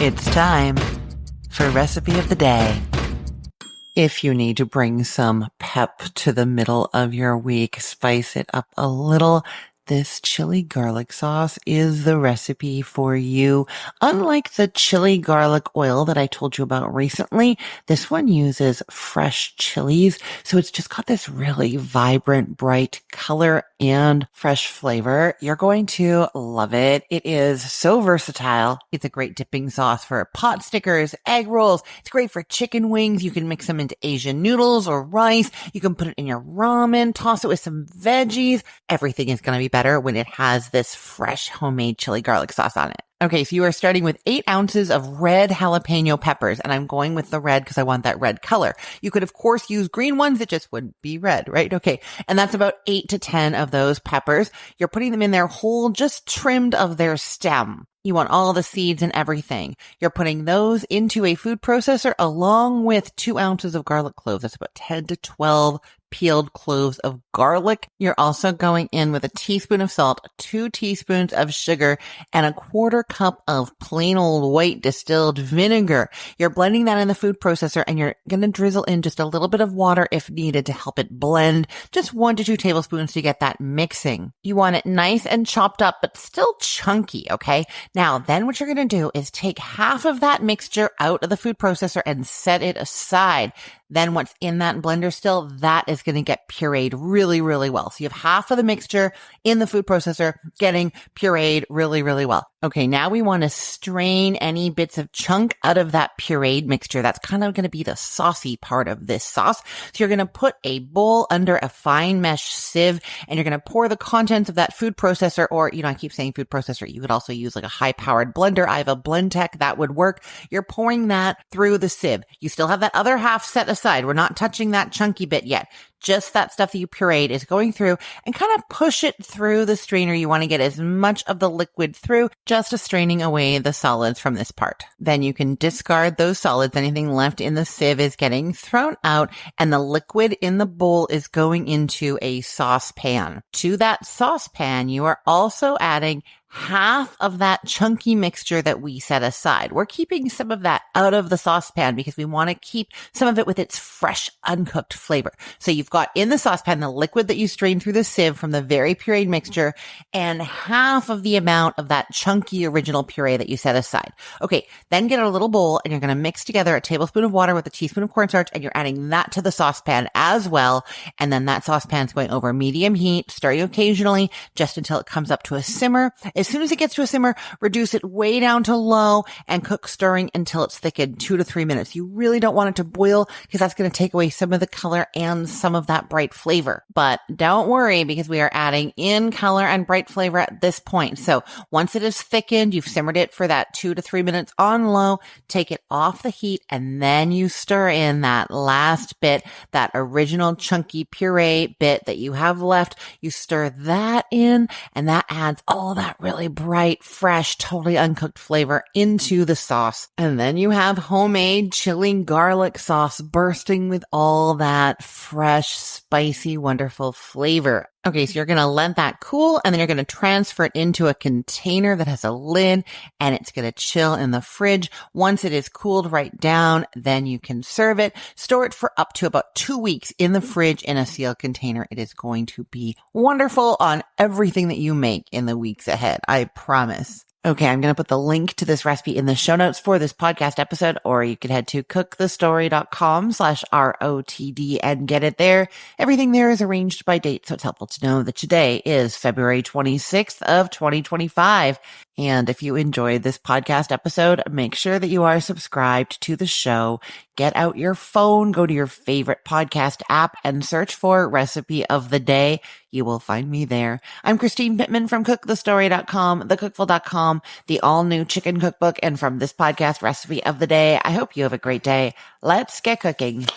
It's time for Recipe of the Day. If you need to bring some pep to the middle of your week, spice it up a little, this chili garlic sauce is the recipe for you. Unlike the chili garlic oil that I told you about recently, this one uses fresh chilies. So it's just got this really vibrant, bright color and fresh flavor. You're going to love it. It is so versatile. It's a great dipping sauce for pot stickers, egg rolls. It's great for chicken wings. You can mix them into Asian noodles or rice. You can put it in your ramen, toss it with some veggies. Everything is going to be better when it has this fresh homemade chili garlic sauce on it. Okay, so you are starting with 8 ounces of red jalapeno peppers, and I'm going with the red because I want that red color. You could, of course, use green ones that just wouldn't be red, right? Okay, and that's about 8 to 10 of those peppers. You're putting them in there whole, just trimmed of their stem. You want all the seeds and everything. You're putting those into a food processor along with 2 ounces of garlic cloves. That's about 10 to 12 peeled cloves of garlic. You're also going in with a teaspoon of salt, 2 teaspoons of sugar, and a 1/4 cup of plain old white distilled vinegar. You're blending that in the food processor, and you're going to drizzle in just a little bit of water if needed to help it blend, just 1 to 2 tablespoons to get that mixing. You want it nice and chopped up, but still chunky, okay? Now, then what you're going to do is take half of that mixture out of the food processor and set it aside. Then what's in that blender still, that is going to get pureed really, really well. So you have half of the mixture in the food processor getting pureed really, really well. Okay, now we want to strain any bits of chunk out of that pureed mixture. That's kind of going to be the saucy part of this sauce. So you're going to put a bowl under a fine mesh sieve, and you're going to pour the contents of that food processor, or, I keep saying food processor. You could also use like a high-powered blender. I have a Blendtec that would work. You're pouring that through the sieve. You still have that other half set aside. We're not touching that chunky bit yet. Just that stuff that you pureed is going through, and kind of push it through the strainer. You want to get as much of the liquid through, just straining away the solids from this part. Then you can discard those solids. Anything left in the sieve is getting thrown out, and the liquid in the bowl is going into a saucepan. To that saucepan, you are also adding half of that chunky mixture that we set aside. We're keeping some of that out of the saucepan because we want to keep some of it with its fresh, uncooked flavor. So you've got in the saucepan the liquid that you strained through the sieve from the very pureed mixture, and half of the amount of that chunky original puree that you set aside. Okay, then get a little bowl, and you're going to mix together a tablespoon of water with a teaspoon of cornstarch, and you're adding that to the saucepan as well. And then that saucepan's going over medium heat, stirring occasionally just until it comes up to a simmer. As soon as it gets to a simmer, reduce it way down to low and cook stirring until it's thickened 2 to 3 minutes. You really don't want it to boil because that's going to take away some of the color and some of that bright flavor. But don't worry, because we are adding in color and bright flavor at this point. So once it is thickened, you've simmered it for that 2 to 3 minutes on low, take it off the heat, and then you stir in that last bit, that original chunky puree bit that you have left. You stir that in, and that adds all that really bright, fresh, totally uncooked flavor into the sauce. And then you have homemade chili garlic sauce bursting with all that fresh, spicy, wonderful flavor. Okay, so you're going to let that cool, and then you're going to transfer it into a container that has a lid, and it's going to chill in the fridge. Once it is cooled right down, then you can serve it. Store it for up to about 2 weeks in the fridge in a sealed container. It is going to be wonderful on everything that you make in the weeks ahead. I promise. Okay, I'm going to put the link to this recipe in the show notes for this podcast episode, or you could head to cookthestory.com/ROTD and get it there. Everything there is arranged by date, so it's helpful to know that today is February 26th of 2025. And if you enjoyed this podcast episode, make sure that you are subscribed to the show. Get out your phone, go to your favorite podcast app, and search for Recipe of the Day. You will find me there. I'm Christine Pittman from cookthestory.com, thecookful.com, the all-new chicken cookbook, and from this podcast, Recipe of the Day. I hope you have a great day. Let's get cooking.